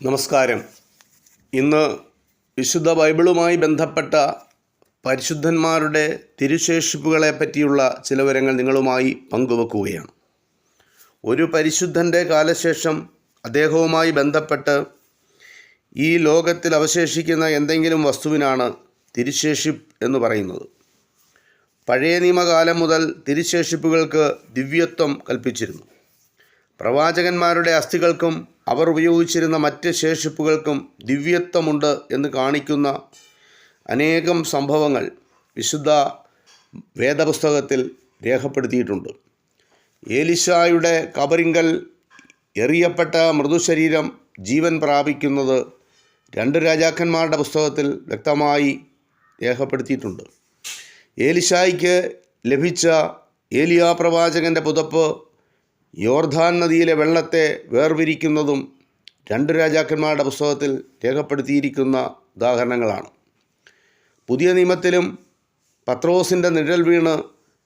നമസ്കാരം. ഇന്ന് വിശുദ്ധ ബൈബിളുമായി ബന്ധപ്പെട്ട പരിശുദ്ധന്മാരുടെ തിരുശേഷിപ്പുകളെ പറ്റിയുള്ള ചില വിവരങ്ങൾ നിങ്ങളുമായി പങ്കുവെക്കുകയാണ്. ഒരു പരിശുദ്ധൻ്റെ കാലശേഷം അദ്ദേഹവുമായി ബന്ധപ്പെട്ട് ഈ ലോകത്തിൽ അവശേഷിക്കുന്ന എന്തെങ്കിലും വസ്തുവിനാണ് തിരുശേഷിപ്പ് എന്ന് പറയുന്നത്. പഴയ നിയമകാലം മുതൽ തിരുശേഷിപ്പുകൾക്ക് ദിവ്യത്വം കൽപ്പിച്ചിരുന്നു. പ്രവാചകന്മാരുടെ അസ്ഥികൾക്കും അവർ ഉപയോഗിച്ചിരുന്ന മറ്റ് ശേഷിപ്പുകൾക്കും ദിവ്യത്വമുണ്ട് എന്ന് കാണിക്കുന്ന അനേകം സംഭവങ്ങൾ വിശുദ്ധ വേദപുസ്തകത്തിൽ രേഖപ്പെടുത്തിയിട്ടുണ്ട്. ഏലിശായുടെ കബറിങ്കൽ എറിയപ്പെട്ട മൃദുശരീരം ജീവൻ പ്രാപിക്കുന്നത് 2 രാജാക്കന്മാരുടെ പുസ്തകത്തിൽ വ്യക്തമായി രേഖപ്പെടുത്തിയിട്ടുണ്ട്. ഏലിശായ്ക്ക് ലഭിച്ച ഏലിയാ പ്രവാചകൻ്റെ പുതപ്പ് യോർദാൻ നദിയിലെ വെള്ളത്തെ വേർപിരിക്കുന്നതും 2 രാജാക്കന്മാരുടെ പുസ്തകത്തിൽ രേഖപ്പെടുത്തിയിരിക്കുന്ന ഉദാഹരണങ്ങളാണ്. പുതിയ നിയമത്തിലും പത്രോസിൻ്റെ നിഴൽ വീണ്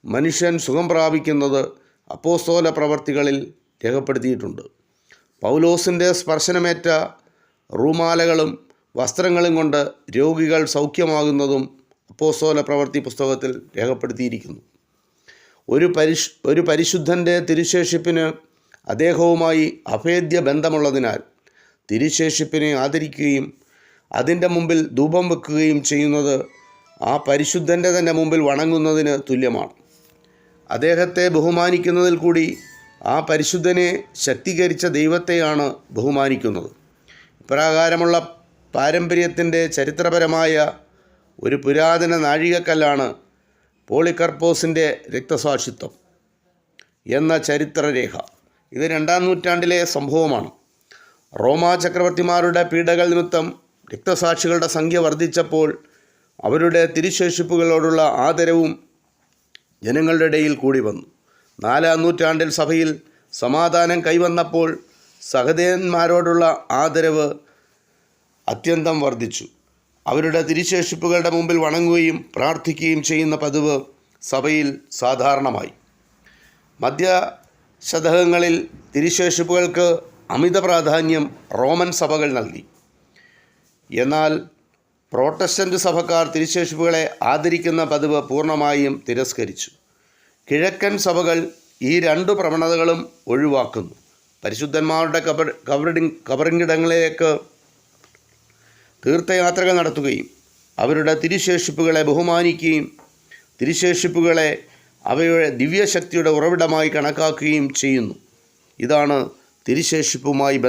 മനുഷ്യൻ സുഖം പ്രാപിക്കുന്നത് അപ്പോസ്തല പ്രവർത്തികളിൽ രേഖപ്പെടുത്തിയിട്ടുണ്ട്. പൗലോസിൻ്റെ സ്പർശനമേറ്റ റൂമാലകളും വസ്ത്രങ്ങളും കൊണ്ട് രോഗികൾ സൗഖ്യമാകുന്നതും അപ്പോസ്തല പ്രവർത്തി പുസ്തകത്തിൽ രേഖപ്പെടുത്തിയിരിക്കുന്നു. ഒരു പരിശുദ്ധൻ്റെ തിരുശേഷിപ്പിന് അദ്ദേഹവുമായി അഭേദ്യ ബന്ധമുള്ളതിനാൽ തിരുശേഷിപ്പിനെ ആദരിക്കുകയും അതിൻ്റെ മുമ്പിൽ ധൂപം വെക്കുകയും ചെയ്യുന്നത് ആ പരിശുദ്ധൻ്റെ തന്നെ മുമ്പിൽ വണങ്ങുന്നതിന് തുല്യമാണ്. അദ്ദേഹത്തെ ബഹുമാനിക്കുന്നതിൽ കൂടി ആ പരിശുദ്ധനെ ശക്തീകരിച്ച ദൈവത്തെയാണ് ബഹുമാനിക്കുന്നത്. ഇപ്രകാരമുള്ള പാരമ്പര്യത്തിൻ്റെ ചരിത്രപരമായ ഒരു പുരാതന നാഴികക്കല്ലാണ് പോളികർപ്പോസിൻ്റെ രക്തസാക്ഷിത്വം എന്ന ചരിത്രരേഖ. ഇത് 2-ാം നൂറ്റാണ്ടിലെ സംഭവമാണ്. റോമാ ചക്രവർത്തിമാരുടെ പീഡകൾ നിമിത്തം രക്തസാക്ഷികളുടെ സംഖ്യ വർദ്ധിച്ചപ്പോൾ അവരുടെ തിരുശേഷിപ്പുകളോടുള്ള ആദരവും ജനങ്ങളുടെ ഇടയിൽ കൂടി വന്നു. 4-ാം നൂറ്റാണ്ടിൽ സഭയിൽ സമാധാനം കൈവന്നപ്പോൾ സഹദേവന്മാരോടുള്ള ആദരവ് അത്യന്തം വർദ്ധിച്ചു. അവരുടെ തിരുശേഷിപ്പുകളുടെ മുമ്പിൽ വണങ്ങുകയും പ്രാർത്ഥിക്കുകയും ചെയ്യുന്ന പതിവ് സഭയിൽ സാധാരണമായി. മധ്യശതകങ്ങളിൽ തിരുശേഷിപ്പുകൾക്ക് അമിത പ്രാധാന്യം റോമൻ സഭകൾ നൽകി. എന്നാൽ പ്രോട്ടസ്റ്റൻ്റ് സഭക്കാർ തിരുശേഷിപ്പുകളെ ആദരിക്കുന്ന പതിവ് പൂർണ്ണമായും തിരസ്കരിച്ചു. കിഴക്കൻ സഭകൾ ഈ 2 പ്രവണതകളും ഒഴിവാക്കുന്നു. പരിശുദ്ധന്മാരുടെ കബറിടങ്ങളിലേക്ക് തീർത്ഥയാത്രകൾ നടത്തുകയും അവരുടെ തിരുശേഷിപ്പുകളെ ബഹുമാനിക്കുകയും തിരുശേഷിപ്പുകളെ അവയുടെ ദിവ്യശക്തിയുടെ ഉറവിടമായി കണക്കാക്കുകയും ചെയ്യുന്നു. ഇതാണ് തിരുശേഷിപ്പുമായി